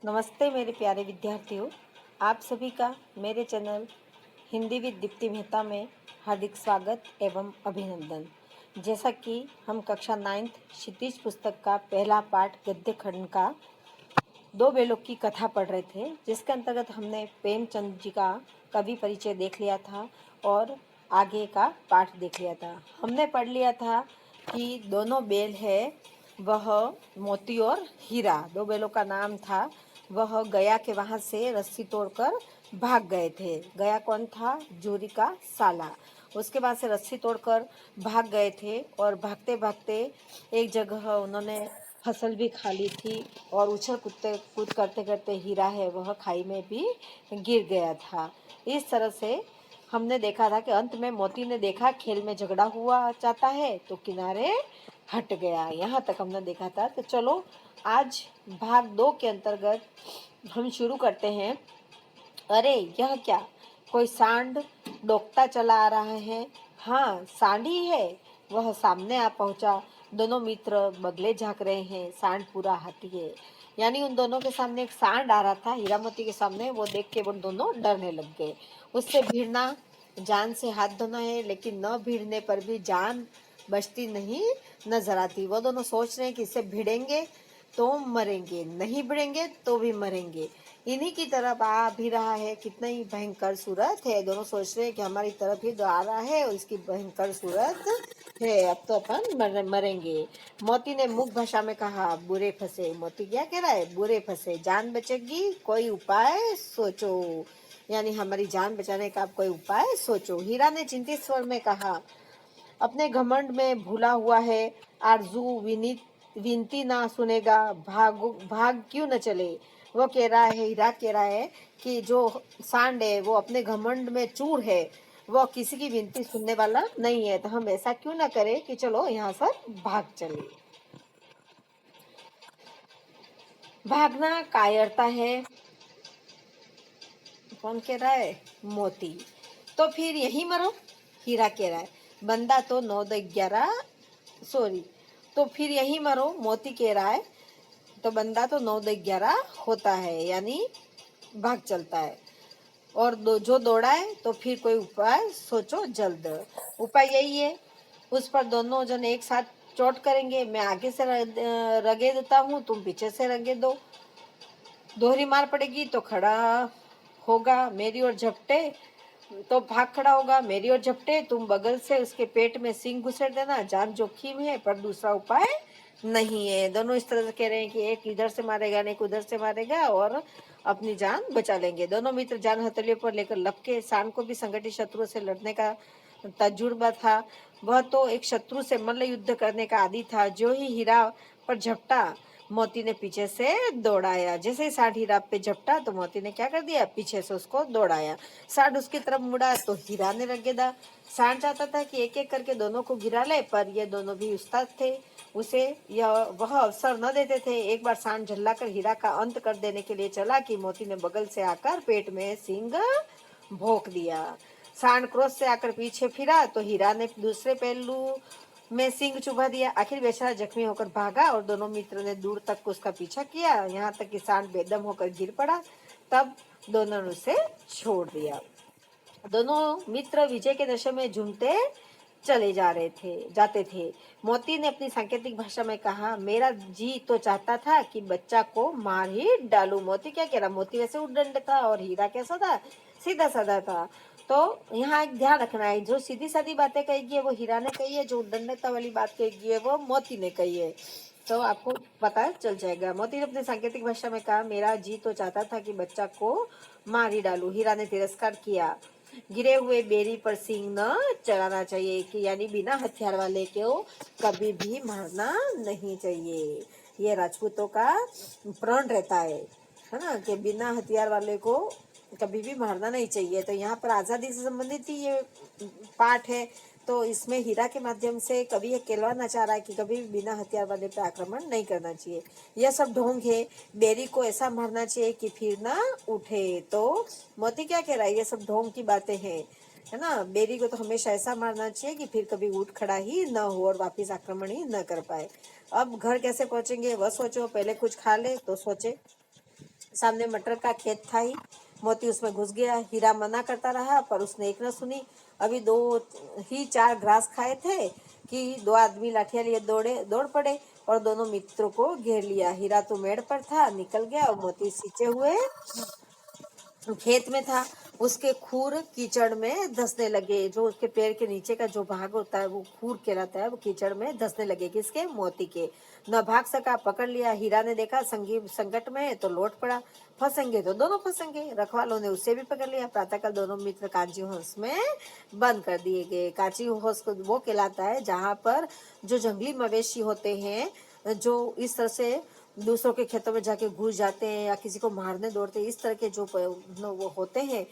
नमस्ते मेरे प्यारे विद्यार्थियों। आप सभी का मेरे चैनल हिंदी विद दीप्ति मेहता में हार्दिक स्वागत एवं अभिनंदन। जैसा कि हम कक्षा 9th क्षितिज पुस्तक का पहला पाठ गद्य खंड का दो बेलों की कथा पढ़ रहे थे, जिसके अंतर्गत हमने प्रेमचंद जी का कवि परिचय देख लिया था और आगे का पाठ देख लिया था। हमने पढ़ लिया था कि दोनों बेल है वह मोती और हीरा, दो बेलों का नाम था। वह गया के वहाँ से रस्सी तोड़कर भाग गए थे। गया कौन था? जूरी का साला। उसके बाद से रस्सी तोड़कर भाग गए थे और भागते भागते एक जगह उन्होंने फसल भी खा ली थी और उछल कूद करते करते हीरा है वह खाई में भी गिर गया था। इस तरह से हमने देखा था कि अंत में मोती ने देखा खेल में झगड़ा हुआ चाहता है तो किनारे हट गया। यहाँ तक हमने देखा था। तो चलो आज भाग 2 के अंतर्गत हम शुरू करते हैं। अरे यह क्या, कोई सांड डोकता चला आ रहा है। हाँ, सांड ही है। वह सामने आ पहुंचा। दोनों मित्र बगले झांक रहे हैं। सांड पूरा हाथी है। यानी उन दोनों के सामने एक सांड आ रहा था हीरा मोती के सामने। वो देख के वो दोनों डरने लग गए। उससे भिड़ना, जान से हाथ धोना है, लेकिन न भिड़ने पर भी जान बचती नहीं नजर आती। वो दोनों सोच रहे हैं कि इससे भिड़ेंगे तो मरेंगे, नहीं भिड़ेंगे तो भी मरेंगे। इन्हीं की तरफ आ भी रहा है। कितना ही भयंकर सूरत है। दोनों सोच रहे हैं कि हमारी तरफ ही आ रहा है और इसकी भयंकर सूरत है, अब तो अपन मरेंगे। मोती ने मुख भाषा में कहा, बुरे फंसे। मोती क्या कह रहा है? बुरे फंसे, जान बचेगी, कोई उपाय सोचो। यानी हमारी जान बचाने का आप कोई उपाय सोचो। हीरा ने चिंतित स्वर में कहा, अपने घमंड में भूला हुआ है। आरजू विनती ना सुनेगा, भाग क्यों न चले। वो कह रहा है, हीरा कह रहा है कि जो सांड है वो अपने घमंड में चूर है, वो किसी की विनती सुनने वाला नहीं है। तो हम ऐसा क्यों ना करें कि चलो यहाँ से भाग चले। भागना कायरता है। कौन कह रहा है? मोती। तो फिर यही मरो। हीरा कह रहा है, बंदा तो 9-11, सॉरी, तो फिर यही मरो। मोती कह रहा है, तो बंदा तो 9-11 होता है, यानी भाग चलता है। और जो दौड़ा है तो फिर कोई उपाय सोचो जल्द। उपाय यही है, उस पर दोनों जन एक साथ चोट करेंगे। मैं आगे से रगे देता हूँ, तुम पीछे से रगे दो। दोहरी मार पड़ेगी तो खड़ा होगा मेरी ओर झपटे, तो भाग खड़ा होगा मेरी ओर झपटे। तुम बगल से उसके पेट में सींग घुसेड़ देना। जान जोखिम है पर दूसरा उपाय नहीं है। दोनों इस तरह से कह रहे हैं कि एक इधर से मारेगा, एक उधर से मारेगा और अपनी जान बचा लेंगे। दोनों मित्र जान हथेलियों पर लेकर लपके। सांड को भी संगठित शत्रुओं से लड़ने का तजुर्बा था। वह तो एक शत्रु से मल्ल युद्ध करने का आदी था। जो ही हीरा पर झपटा, मोती ने पीछे से दौड़ाया। जैसे ही सांड हीरा पे झपटा तो मोती ने क्या कर दिया? पीछे से उसको दौड़ाया। सांड उसकी तरफ मुड़ा तो हीरा ने रगेदा। सांड चाहता था कि एक एक करके दोनों को गिरा ले, पर ये दोनों भी उस्ताद थे, उसे यह वह अवसर न देते थे। एक बार सांड झल्लाकर हीरा का अंत कर देने के लिए चला कि मोती ने बगल से आकर पेट में सींग भोंक दिया। सांड क्रोध से आकर पीछे फिरा तो हीरा ने दूसरे पहलू में सिंह चुभा दिया। आखिर बेचारा जख्मी होकर भागा और दोनों मित्रों ने दूर तक उसका पीछा किया, यहाँ तक कि सांड बेदम होकर गिर पड़ा। तब दोनों ने उसे छोड़ दिया। दोनों मित्र विजय के नशे में झूमते चले जाते थे। मोती ने अपनी सांकेतिक भाषा में कहा, मेरा जी तो चाहता था कि बच्चा को मार ही डालूं। मोती क्या कह रहा? मोती वैसे उद्दंड था और हीरा कैसा था? सीधा साधा था। तो यहाँ एक ध्यान रखना है, जो सीधी सादी बातें कही है वो हीरा ने कही है, जो उद्दंडता वाली बात कही है वो मोती ने कही है। तो आपको पता चल जाएगा। मोती ने अपनी सांकेतिक भाषा में कहा, मेरा जी तो चाहता था कि बच्चा को मार ही डालूं। हीरा ने तिरस्कार किया, गिरे हुए बेरी पर सींग न चलाना चाहिए, कि यानी बिना हथियार वाले को कभी भी मारना नहीं चाहिए। ये राजपूतों का प्रण रहता है ना, कि बिना हथियार वाले को कभी भी मारना नहीं चाहिए। तो यहाँ पर आज़ादी से संबंधित ही ये पाठ है। तो इसमें हीरा के माध्यम से कवि ये कहलाना चाह रहा है कि कभी भी बिना हथियार वाले पे आक्रमण नहीं करना चाहिए। यह सब ढोंग है। बेरी को ऐसा मारना चाहिए कि फिर ना उठे। तो मोती क्या कह रहा है? ये सब ढोंग की बातें हैं, है ना। बेरी को तो हमेशा ऐसा मारना चाहिए कि फिर कभी उठ खड़ा ही न हो और वापिस आक्रमण ही न कर पाए। अब घर कैसे पहुंचेंगे वह सोचो, पहले कुछ खा ले तो सोचे। सामने मटर का खेत था ही। मोती उसमें घुस गया। हीरा मना करता रहा पर उसने एक न सुनी। अभी दो ही चार घास खाए थे कि दो आदमी लाठियां लिए दौड़ पड़े और दोनों मित्रों को घेर लिया। हीरा तो मेड़ पर था, निकल गया और मोती सींचे हुए खेत में था। उसके खूर कीचड़ में धंसने लगे। जो उसके पैर के नीचे का जो भाग होता है वो खूर कहलाता है। वो कीचड़ में धंसने लगे। किसके? मोती के। न भाग सका, पकड़ लिया। हीरा ने देखा संगी संकट में है तो लौट पड़ा। फंसेंगे तो दोनों फंसेंगे। रखवालों ने उसे भी पकड़ लिया। प्रातःकाल दोनों मित्र कांची हाउस में बंद कर दिए गए। कांची हाउस को वो कहलाता है जहाँ पर जो जंगली मवेशी होते हैं, जो इस तरह से दूसरों के खेतों में जाके घुस जाते हैं या किसी को मारने दौड़ते हैं, इस तरह के जो वो होते हैं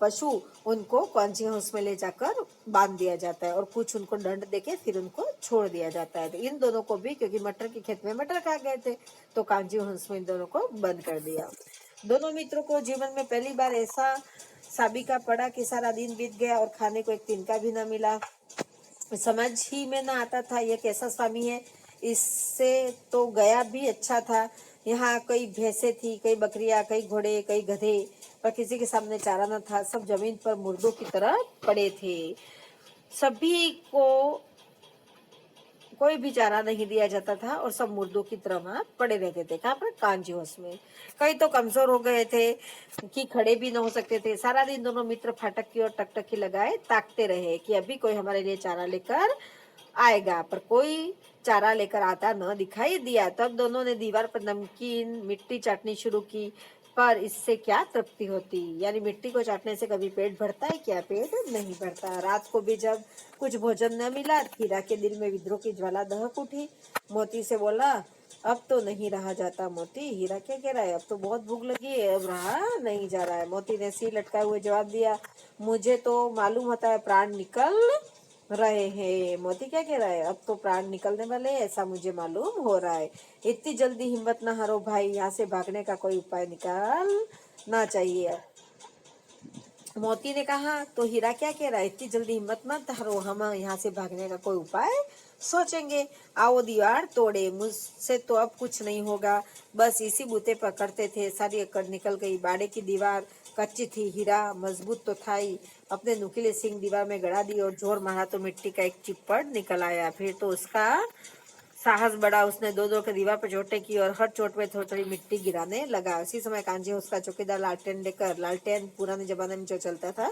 पशु, उनको कांची हाउस में ले जाकर बांध दिया जाता है और कुछ उनको दंड देके फिर उनको छोड़ दिया जाता है। तो इन दोनों को भी, क्योंकि मटर के खेत में मटर खा गए थे, तो कांची हाउस में इन दोनों को बंद कर दिया। दोनों मित्रों को जीवन में पहली बार ऐसा साबिका पड़ा कि सारा दिन बीत गया और खाने को एक तिनका भी न मिला। समझ ही में ना आता था ये कैसा स्वामी है। इससे तो गया भी अच्छा था। यहाँ कई भैंसे थी, कई बकरियां, कई घोड़े, कई गधे, पर किसी के सामने चारा न था। सब जमीन पर मुर्दों की तरह पड़े थे। सभी को कोई भी चारा नहीं दिया जाता था और सब मुर्दों की तरह वहां पड़े रहते थे। कहाँ पर? कांजी हाउस में। कई तो कमजोर हो गए थे कि खड़े भी न हो सकते थे। सारा दिन दोनों मित्र फाटक की ओर टकटकी लगाए ताकते रहे कि अभी कोई हमारे लिए चारा लेकर आएगा, पर कोई चारा लेकर आता न दिखाई दिया। तब दोनों ने दीवार पर नमकीन मिट्टी चाटनी शुरू की, पर इससे क्या तृप्ति होती। यानी मिट्टी को चाटने से कभी पेट भरता है क्या? पेट नहीं भरता। रात को भी जब कुछ भोजन न मिला, हीरा के दिल में विद्रोह की ज्वाला दहक उठी। मोती से बोला, अब तो नहीं रहा जाता। मोती, हीरा क्या कह रहा है? अब तो बहुत भूख लगी है, अब रहा नहीं जा रहा है। मोती ने सिर लटकाए हुए जवाब दिया, मुझे तो मालूम होता है प्राण निकल रहे हैं। मोती क्या कह रहा है? अब तो प्राण निकलने वाले हैं, ऐसा मुझे मालूम हो रहा है। इतनी जल्दी हिम्मत न हारो भाई, यहाँ से भागने का कोई उपाय निकालना चाहिए। मोती ने कहा। तो हीरा क्या कह रहा है? इतनी जल्दी हिम्मत मत हारो, हम यहाँ से भागने का कोई उपाय सोचेंगे। आओ दीवार तोड़े, मुझसे तो अब कुछ नहीं होगा। बस इसी बूते पर करते थे, सारी अकड़ निकल गई। बाड़े की दीवार कच्ची थी, हीरा मजबूत तो था ही। अपने नुकीले सिंग दीवार में गड़ा दी और जोर मारा तो मिट्टी का एक चिप्पड़ निकल आया। फिर तो उसका साहस बढ़ा। उसने दो दो के दीवार पर चोटें की और हर चोट में थोड़ी थोड़ी मिट्टी गिराने लगा। उसी समय कांजी उसका चौकीदार लालटेन लेकर, लालटेन पुराने जमाने में जो चलता था,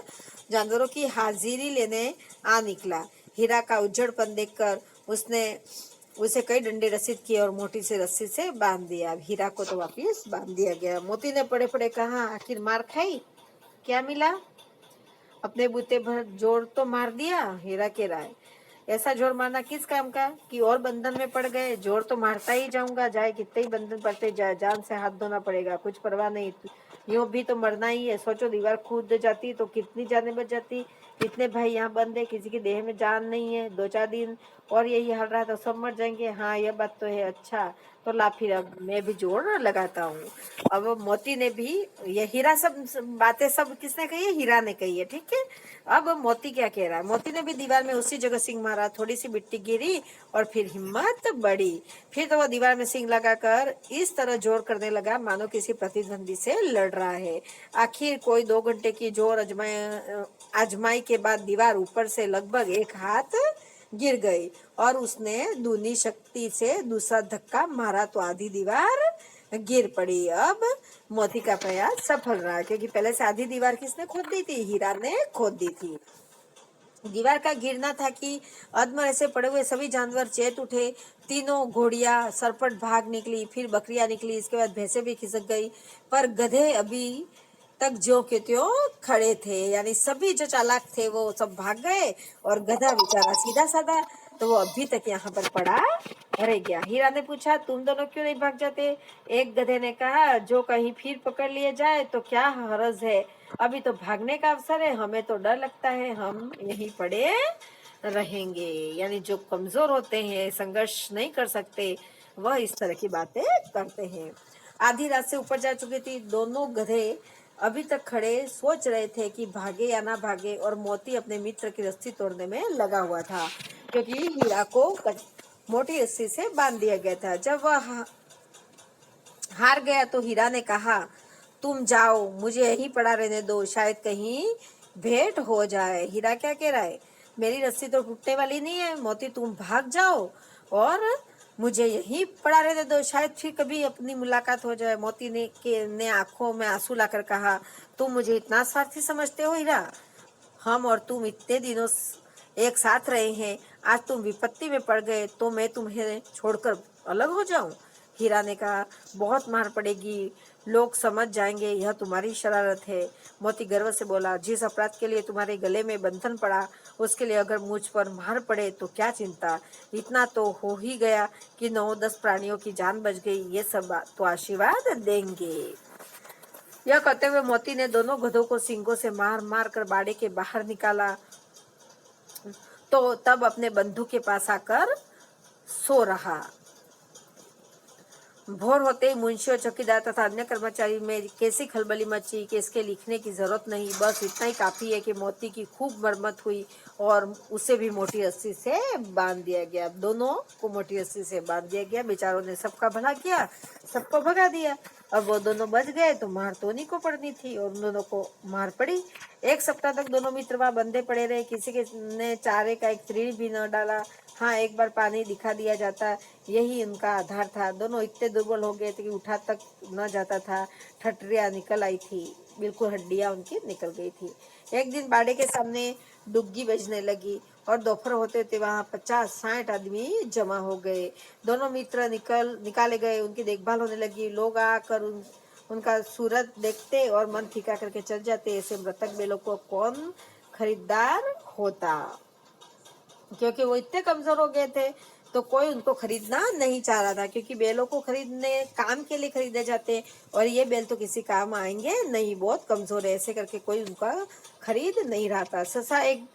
जानवरों की हाजिरी लेने आ निकला। हीरा का उज्जड़पन देखकर उसने उसे कई डंडे रसीद किए और मोटी सी रस्सी से बांध दिया। हीरा को तो वापिस बांध दिया गया। मोती ने पड़े पड़े कहा, आखिर मार खाई, क्या मिला? अपने बूते भर जोर तो मार दिया। हीरा कह रहा है, ऐसा जोर मारना किस काम का कि और बंधन में पड़ गए। जोर तो मारता ही जाऊंगा, जाए कितने ही बंधन पड़ते जाए, जान से हाथ धोना पड़ेगा, कुछ परवाह नहीं। यूं भी तो मरना ही है। सोचो, दीवार कूद जाती तो कितनी जानें बच जाती। इतने भाई यहाँ बंद है, किसी की देह में जान नहीं है। दो चार दिन और यही हाल रहा तो सब मर जाएंगे। हाँ, यह बात तो है। अच्छा तो ला, फिर अब मैं भी जोर लगाता हूँ। अब मोती ने भी, ये हीरा सब बातें सब किसने कही है? हीरा ने कही है, ठीक है। अब मोती क्या कह रहा है? मोती ने भी दीवार में उसी जगह सिंग मारा, थोड़ी सी मिट्टी गिरी और फिर हिम्मत बढ़ी। फिर तो वो दीवार में सिंग लगाकर इस तरह जोर करने लगा मानो किसी प्रतिद्वंदी से लड़ रहा है। आखिर कोई 2 घंटे की जोर आजमाई के बाद दीवार ऊपर से लगभग एक हाथ गिर गई और उसने दूनी शक्ति से दूसरा धक्का मारा तो आधी दीवार गिर पड़ी। अब मोती का प्रयास सफल रहा, क्योंकि पहले से आधी दीवार किसने खोद दी थी? हीरा ने खोद दी थी। दीवार का गिरना था कि अधमरे से पड़े हुए सभी जानवर चेत उठे। तीनों घोड़ियां सरपट भाग निकली, फिर बकरियां निकली, इसके बाद भैंसे भी खिसक गई, पर गधे अभी तक ज्यों के त्यों खड़े थे। यानी सभी जो चालाक थे वो सब भाग गए और गधा बेचारा सीधा साधा तो वो अभी तक यहाँ पर पड़ा रह गया। हीरा ने पूछा, तुम दोनों क्यों नहीं भाग जाते? एक गधे ने कहा, जो कहीं फिर पकड़ लिए जाए तो क्या हर्ज है, अभी तो भागने का अवसर है, हमें तो डर लगता है, हम यहीं पड़े रहेंगे। यानी जो कमजोर होते हैं, संघर्ष नहीं कर सकते, वह इस तरह की बातें करते हैं। आधी रात से ऊपर जा चुकी थी। दोनों गधे अभी तक खड़े सोच रहे थे कि भागे या ना भागे, और मोती अपने मित्र की रस्सी तोड़ने में लगा हुआ था, क्योंकि हीरा को मोटी रस्सी से बांध दिया गया था। जब वह हार गया तो हीरा ने कहा, तुम जाओ, मुझे यहीं पड़ा रहने दो, शायद कहीं भेंट हो जाए। हीरा क्या कह रहा है, मेरी रस्सी तो टूटने वाली नहीं है, मोती तुम भाग जाओ और मुझे यहीं पड़ा रहने दो, शायद फिर कभी अपनी मुलाकात हो जाए। मोती ने आंखों में आंसू लाकर कहा, तुम मुझे इतना स्वार्थी समझते हो हीरा? हम और तुम इतने दिनों एक साथ रहे हैं, आज तुम विपत्ति में पड़ गए तो मैं तुम्हें छोड़कर अलग हो जाऊं? हीरा ने कहा, बहुत मार पड़ेगी, लोग समझ जाएंगे यह तुम्हारी शरारत है। मोती गर्व से बोला, जिस अपराध के लिए तुम्हारे गले में बंधन पड़ा, उसके लिए अगर मुझ पर मार पड़े तो क्या चिंता, इतना तो हो ही गया कि 9-10 प्राणियों की जान बच गई, ये सब तो आशीर्वाद देंगे। यह कहते हुए मोती ने दोनों गधों को सींगों से मार मार कर बाड़े के बाहर निकाला, तो तब अपने बंधु के पास आकर सो रहा। भोर होते ही मुंशी और चौकीदार तथा अन्य कर्मचारी में कैसी खलबली मची कि इसके लिखने की जरूरत नहीं, बस इतना ही काफी है कि मोती की खूब मरम्मत हुई और उसे भी मोटी रस्सी से बांध दिया गया। दोनों को मोटी रस्सी से बांध दिया गया। बेचारों ने सबका भला किया, सबको भगा दिया। अब वो दोनों बच गए तो मार तो उन्हीं को पड़नी थी और उन दोनों को मार पड़ी। 1 सप्ताह तक दोनों मित्र वहां बंधे पड़े रहे, किसी के ने चारे का एक तीर भी न डाला। हाँ, एक बार पानी दिखा दिया जाता, यही उनका आधार था। दोनों इतने दुर्बल हो गए थे कि उठा तक न जाता था। ठठरियां निकल आई थी, बिल्कुल हड्डियां उनकी निकल गई थी। एक दिन बाड़े के सामने डुग्गी बजने लगी और दोपहर होते होते वहां 50-60 आदमी जमा हो गए। दोनों मित्र निकाले गए, उनकी देखभाल होने लगी। लोग आकर उनका सूरत देखते और मन फीका करके चल जाते। ऐसे मृतक बेलों को कौन खरीदार होता, क्योंकि वो इतने कमजोर हो गए थे तो कोई उनको खरीदना नहीं चाह रहा था, क्योंकि बैलों को खरीदने काम के लिए खरीदे जाते और ये बैल तो किसी काम आएंगे नहीं, बहुत कमजोर है, ऐसे करके कोई उनका खरीद नहीं रहा था। ससा एक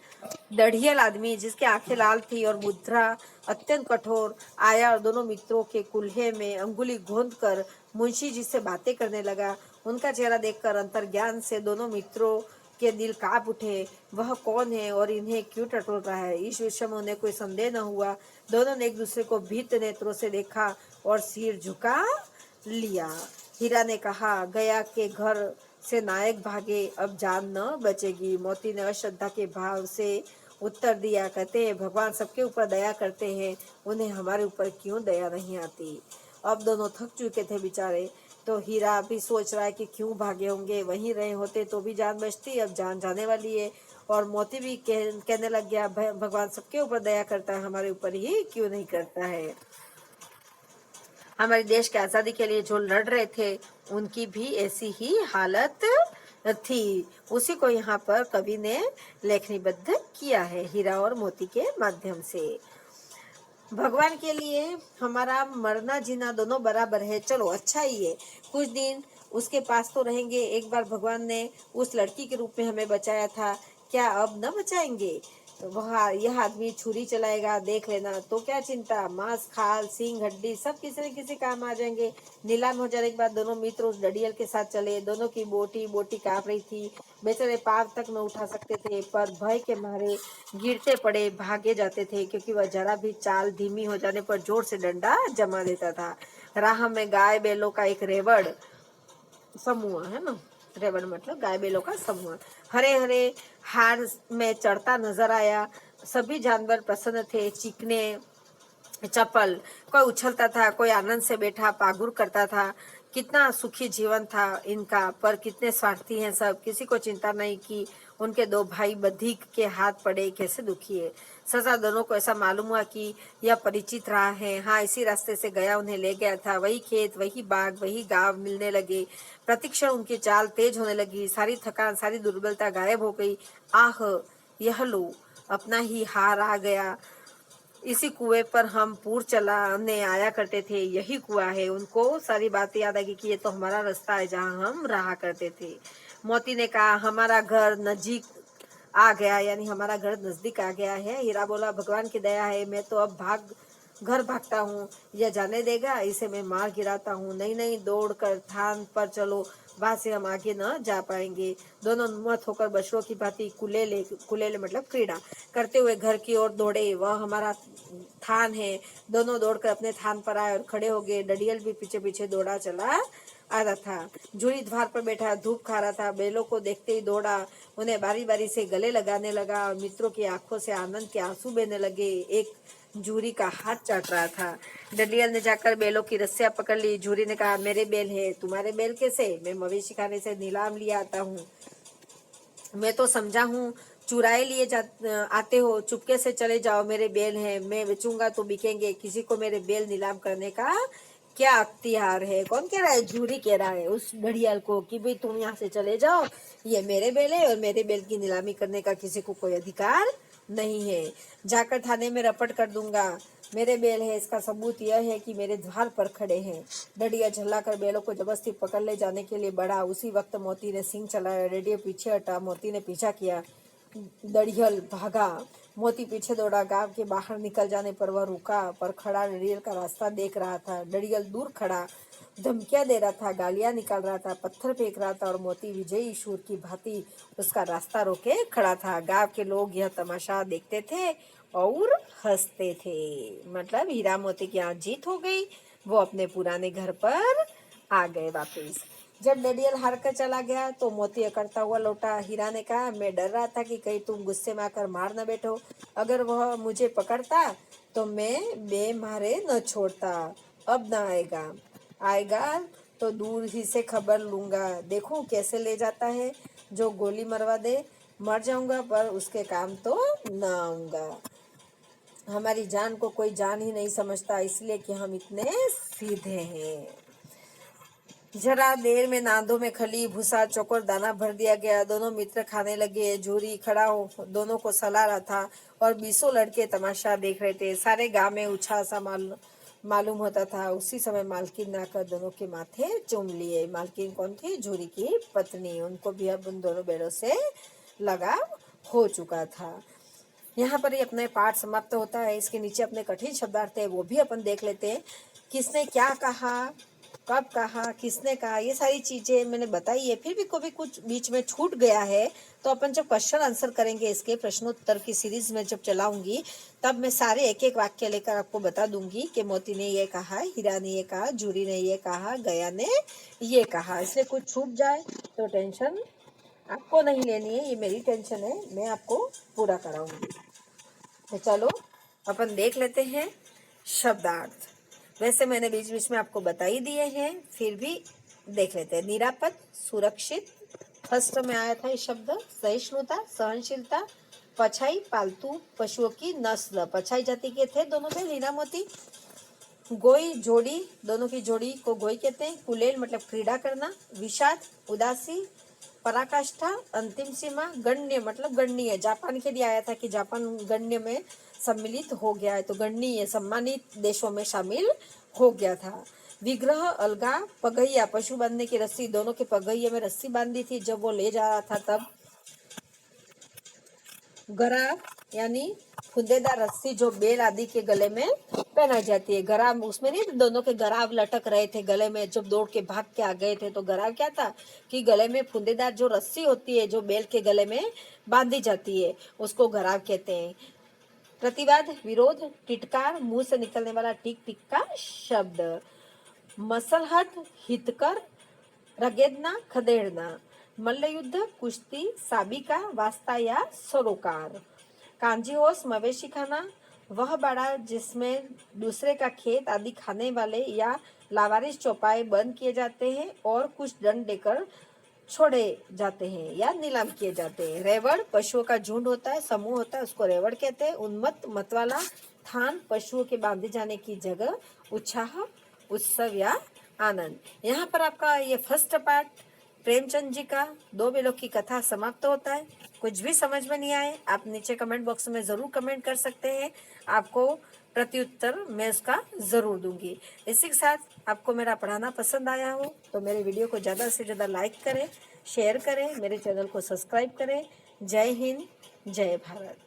दढ़ियल आदमी जिसकी आंखें लाल थी और मुद्रा अत्यंत कठोर आया और दोनों मित्रों के कुल्हे में अंगुली गोंद कर मुंशी जी से बातें करने लगा। उनका चेहरा देखकर अंतर्ज्ञान से दोनों मित्रों के दिल कांप उठे। वह कौन है और इन्हें क्यों टटोल रहा है, इस विषय में उन्हें कोई संदेह न हुआ। दोनों ने एक दूसरे को भीत नेत्रों से देखा और सिर झुका लिया। हीरा ने कहा, गया के घर से नायक भागे, अब जान न बचेगी। मोती ने अश्रद्धा के भाव से उत्तर दिया, कहते हैं भगवान सबके ऊपर दया करते हैं, उन्हें हमारे ऊपर क्यों दया नहीं आती। अब दोनों थक चुके थे बेचारे, तो हीरा भी सोच रहा है कि क्यों भागे होंगे, वहीं रहे होते तो भी जान बचती, अब जान जाने वाली है। और मोती भी कहने लग गया, भगवान सबके ऊपर दया करता है, हमारे ऊपर ही क्यों नहीं करता है। हमारे देश के आजादी के लिए जो लड़ रहे थे उनकी भी ऐसी ही हालत थी। उसी को यहाँ पर कवि ने लेखनीबद्ध किया है हीरा और मोती के माध्यम से। भगवान के लिए हमारा मरना जीना दोनों बराबर है, चलो अच्छा ही है, कुछ दिन उसके पास तो रहेंगे। एक बार भगवान ने उस लड़की के रूप में हमें बचाया था, क्या अब न बचाएंगे? वह यह आदमी छुरी चलाएगा, देख लेना, तो क्या चिंता, मांस खाल सींग हड्डी सब किसी न किसी काम आ जाएंगे। नीलाम हो जाने के बाद दोनों मित्र उस डडियल के साथ चले। दोनों की बोटी कांप रही थी, बेचारे पाव तक न उठा सकते थे, पर भय के मारे गिरते पड़े भागे जाते थे, क्योंकि वह जरा भी चाल धीमी हो जाने पर जोर से डंडा जमा देता था। राह में गाय बैलों का एक रेवड़ समूह है ना, रेवड़ मतलब गाय बैलों का समूह हरे हरे हार में चढ़ता नजर आया। सभी जानवर प्रसन्न थे, चिकने चपल, कोई उछलता था, कोई आनंद से बैठा पागुर करता था। कितना सुखी जीवन था इनका, पर कितने स्वार्थी हैं सब, किसी को चिंता नहीं कि उनके 2 भाई बधिक के हाथ पड़े, कैसे दुखी है। ससा दोनों को ऐसा मालूम हुआ कि यह परिचित रहा है। हाँ, इसी रास्ते से गया उन्हें ले गया था, वही खेत, वही बाग, वही गांव मिलने लगे। प्रतिक्षण उनकी चाल तेज होने लगी, सारी थकान, सारी दुर्बलता गायब हो गई। आह, यह लो, अपना ही हार आ गया। इसी कुएं पर हम पूर चलाने आया करते थे, यही कुआं है। उनको सारी बातें याद आ गई कि ये तो हमारा रास्ता है जहाँ हम रहा करते थे। मोती ने कहा, हमारा घर नजीक आ गया, यानी हमारा घर नजदीक आ गया है। हीरा बोला, भगवान की दया है, मैं तो अब घर भागता हूँ, यह जाने देगा, इसे मैं मार गिराता हूँ। नहीं नहीं, दौड़ कर थान पर चलो, वहां से हम आगे न जा पाएंगे। दोनों उन्मत्त होकर बछड़ों की भांति कुलेले मतलब क्रीड़ा करते हुए घर की ओर दौड़े। वह हमारा थान है। दोनों दौड़कर अपने थान पर आए और खड़े हो गए। डडियल भी पीछे पीछे दौड़ा चला आ रहा था। जूरी द्वार पर बैठा धूप खा रहा था। बैलों को देखते ही दौड़ा, उन्हें बारी बारी से गले लगाने लगा और मित्रों की आंखों से आनंद के आंसू बहने लगे। एक जूरी का हाथ चाट रहा था। डडियल ने जाकर बैलों की रस्सियां पकड़ ली। जूरी ने कहा, मेरे बैल है, तुम्हारे बैल कैसे? मैं मवेशी खाने से नीलाम लिया आता हूँ। मैं तो समझा हूँ चुराए लिए आते हो। चुपके से चले जाओ, मेरे बैल हैं, मैं बेचूंगा तो बिकेंगे। किसी को मेरे बैल नीलाम करने का क्या अख्तियार है? कौन कह रहा है? जूरी कह रहा है उस घड़ियाल को कि भाई तुम यहाँ से चले जाओ, ये मेरे बैल है और मेरे बैल की नीलामी करने का किसी को कोई अधिकार नहीं है। जाकर थाने में रपट कर दूंगा। मेरे बैल है, इसका सबूत यह है कि मेरे द्वार पर खड़े हैं। डडिया झल्लाकर बैलों को जबरदस्ती पकड़ ले जाने के लिए बढ़ा। उसी वक्त मोती ने सिंह चलाया। डडिया पीछे हटा, मोती ने पीछा किया। डडियल भागा, मोती पीछे दौड़ा। गांव के बाहर निकल जाने पर वह रुका, पर खड़ा डडियल का रास्ता देख रहा था। डडियल दूर खड़ा धमकियां दे रहा था, गालियां निकाल रहा था, पत्थर फेंक रहा था और मोती विजयी शूर की भांति उसका रास्ता रोके खड़ा था। गांव के लोग यह तमाशा देखते थे और हंसते थे। मतलब हीरा मोती की आज जीत हो गई, वो अपने पुराने घर पर आ गए वापस। जब डडियल हार कर चला गया तो मोती अकड़ता हुआ लौटा। हीरा ने कहा, मैं डर रहा था कि कहीं तुम गुस्से में आकर मार न बैठो। अगर वह मुझे पकड़ता तो मैं बेमारे न छोड़ता। अब न आएगा, आएगा तो दूर ही से खबर लूंगा। देखूं कैसे ले जाता है, जो गोली मरवा दे। मर जाऊंगा पर उसके काम तो न आऊंगा। हमारी जान को कोई जान ही नहीं समझता, इसलिए कि हम इतने सीधे हैं। जरा देर में नादों में खली, भूसा, चौकर, दाना भर दिया गया। दोनों मित्र खाने लगे। जूरी खड़ा हो दोनों को सला रहा था और 20 लड़के तमाशा देख रहे थे। सारे गांव में उछाल सा मालूम होता था। उसी समय मालकिन ने आकर दोनों के माथे चूम लिए। मालकिन कौन थी? जूरी की पत्नी। उनको भी अब उन दोनों बेड़ों से लगाव हो चुका था। यहाँ पर ही अपने पाठ समाप्त होता है। इसके नीचे अपने कठिन शब्दार्थ है, वो भी अपन देख लेते हैं। किसने क्या कहा, कब कहा, किसने कहा, ये सारी चीजें मैंने बताई है। फिर भी कभी कुछ बीच में छूट गया है तो अपन जब क्वेश्चन आंसर करेंगे, इसके प्रश्नोत्तर की सीरीज में जब चलाऊंगी, तब मैं सारे एक एक वाक्य लेकर आपको बता दूंगी कि मोती ने ये कहा, हीरा ने ये कहा, जूरी ने ये कहा, गया ने ये कहा। इसलिए कुछ छूट जाए तो टेंशन आपको नहीं लेनी है, ये मेरी टेंशन है, मैं आपको पूरा कराऊंगी। तो चलो अपन देख लेते हैं शब्दार्थ। वैसे मैंने बीच बीच में आपको बता ही दिए हैं, फिर भी देख लेते हैं। निरापद, सुरक्षित, फर्स्ट में आया था ये शब्द। सहिष्णुता, सहनशीलता, पछाई, पालतू पशुओं की नस्ल। पछाई जाति के थे दोनों में हीरा मोती। गोई, जोड़ी, दोनों की जोड़ी को गोई कहते हैं। कुलेल मतलब क्रीड़ा करना। विषाद, उदासी, पराकाष्ठा, अंतिम सीमा। गण्य मतलब गणनीय। जापान के लिए आया था कि जापान गण्य में सम्मिलित हो गया है, तो गणनीय सम्मानित देशों में शामिल हो गया था। विग्रह, अलगा, पगहिया, पशु बांधने की रस्सी, दोनों के पगहिये में रस्सी बांधी थी जब वो ले जा रहा था तब। गराब यानी फुंदेदार रस्सी जो बैल आदि के गले में पहनाई जाती है। गराब उसमें नहीं, दोनों के गराब लटक रहे थे गले में, जब दौड़ के भाग के आ गए थे तो गराब क्या था कि गले में फुंदेदार जो रस्सी होती है जो बैल के गले में बांधी जाती है, उसको गराब कहते हैं। प्रतिवाद, विरोध, टिटकार, मुंह से निकलने वाला टिक टिक का शब्द। मसलहत, हितकर, रगेदना, खदेड़ना। मल्लयुद्ध, कुश्ती, साबिका, वास्ता या सरोकार। कांजी होश, मवेशी खाना, वह बाड़ा जिसमें दूसरे का खेत आदि खाने वाले या लावारिस चौपाए बंद किए जाते हैं और कुछ दंड देकर छोड़े जाते हैं या नीलाम किए जाते हैं। रेवड़, पशुओं का झुंड होता है, समूह होता है, उसको रेवड़ कहते हैं। उन्मत्त, मतवाला, थान, पशुओं के बांधे जाने की जगह। उत्साह, उत्सव या आनंद। यहाँ पर आपका ये फर्स्ट पार्ट प्रेमचंद जी का दो बेलों की कथा समाप्त होता है। कुछ भी समझ में नहीं आए आप नीचे कमेंट बॉक्स में जरूर कमेंट कर सकते हैं, आपको प्रत्युत्तर मैं उसका जरूर दूंगी। इसी के साथ आपको मेरा पढ़ाना पसंद आया हो तो मेरे वीडियो को ज़्यादा से ज़्यादा लाइक करें, शेयर करें, मेरे चैनल को सब्सक्राइब करें। जय हिंद, जय भारत।